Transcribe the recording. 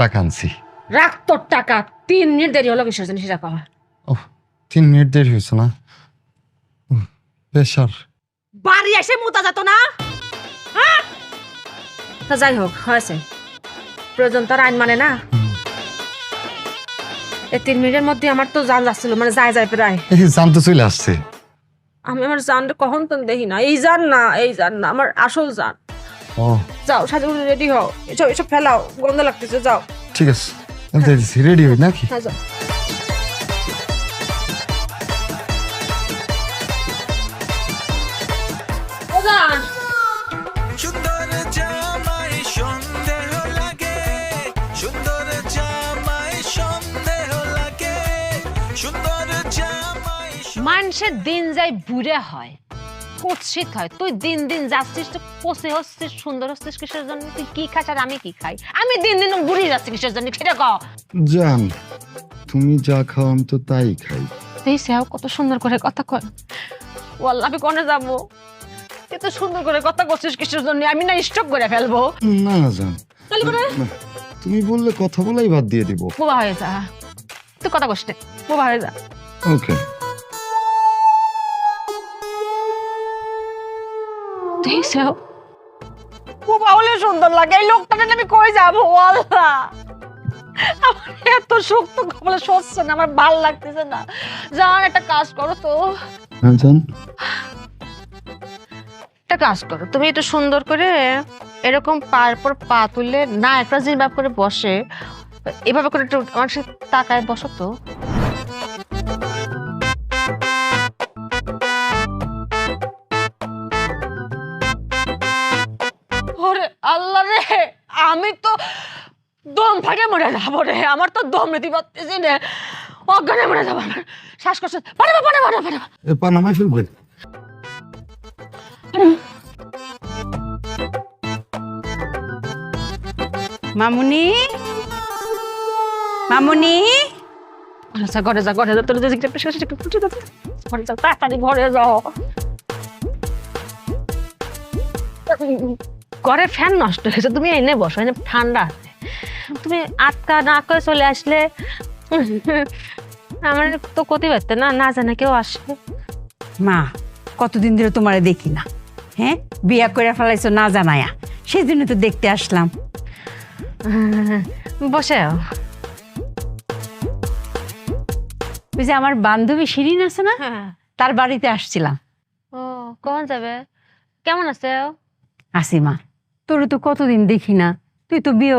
টাকা আনছি। রাখ তোর টাকা। 3 মিনিট দেরি হলো কিসের জন্য সেটা কহ। ও 3 মিনিট দেরি হয়েছে না? প্রেশার। বাড়ি এসে মুতা যেত না? হ্যাঁ? তা যাই হোক, হয়েছে। প্রয়োজন তার আইন মানে না। এই 3 মিনিটের মধ্যে আমার তো জান যাচ্ছিল, মানে যায় প্রায়। জান তো চলে আসছে। আমি আমার জানটা কখন তো দেখি না। এই জান না, আমার আসল জান। ও যাও, সাজুগুজু রেডি হও। এসব ফেলাও, গন্ধ লাগতেছে। যাও। ঠিক আছে, রেডি হই নাকি? হ্যাঁ, যাও। ও জান, সুন্দর জামাই সন্দেহ লাগে, সুন্দর জামাই সন্দেহ লাগে, সুন্দর জামাই। মানুষের দিন যাই বুড়ে হয়, কুৎসিত হয়। তুই দিন দিন যাচ্ছিস তো পচে হচ্ছিস, সুন্দর হচ্ছিস কিসের জন্য? তুই কি খাস আর আমি কি খাই? আমি দিন দিন বুড়ি যাচ্ছি কিসের জন্য সেটা ক। জান, তুমি যা খাও আমি তো তাই খাই। তুই সেও কত সুন্দর করে কথা কয়। ওয়াল্লাহ আমি কোনে যাবো? এত সুন্দর করে কথা করছিস কিসের জন্য? আমি না স্টপ করে ফেলবো। না না জান, না, তুমি বললে কথা বলাই বাদ দিয়ে দিব। বোবা হয়ে যা, তুই কথা কষ্ট বোবা হয়ে যা। ওকে। তুই সেও বোবা হলে সুন্দর লাগে। এই লোকটাকে আমি কই যাবো? আল্লাহ, আমার এত শক্ত কপালে সচ্ছে না, আমার ভাল লাগতেছে না। জান, একটা কাজ করো তো। হ্যাঁ জান। একটা কাজ করো, তুমি একটু সুন্দর করে এরকম পায়ের পর পা তুললে না, একটা যেভাবে করে বসে এভাবে করে একটু আমার সাথে তাকায় বসো তো। ওরে আল্লাহ রে, আমি তো দম ফাটে মরে যাবো রে। আমার তো দম নিতে পারতেছি রে, অজ্ঞানে মরে যাবো। আমার শ্বাসকষ্ট। পাঠাবো। এ পা নামাই ফেলবে। মামুনি, মামুনি, ঘরে যা তোর ঘরে যাও, তাড়াতাড়ি ঘরে যাও। ঘরে ফ্যান নষ্ট হয়েছে, তুমি এনে বসো, এনে ঠান্ডা আছে। তুমি আটকা না করে চলে আসলে আমার তো ক্ষতি পারতে না, না জানে কেউ আসবে। মা কতদিন ধরে তোমারে দেখি না। হ্যাঁ, বিয়া করে ফেলাইছো না জানায়া, সেই জন্য তো দেখতে আসলাম। বসে ওই যে আমার বান্ধবী শিরিন আছে না, তার বাড়িতে আসছিলাম। ও কখন যাবে? কেমন আছে? আসি মা, তোর তো কতদিন দেখি না, তুই তো বিয়ে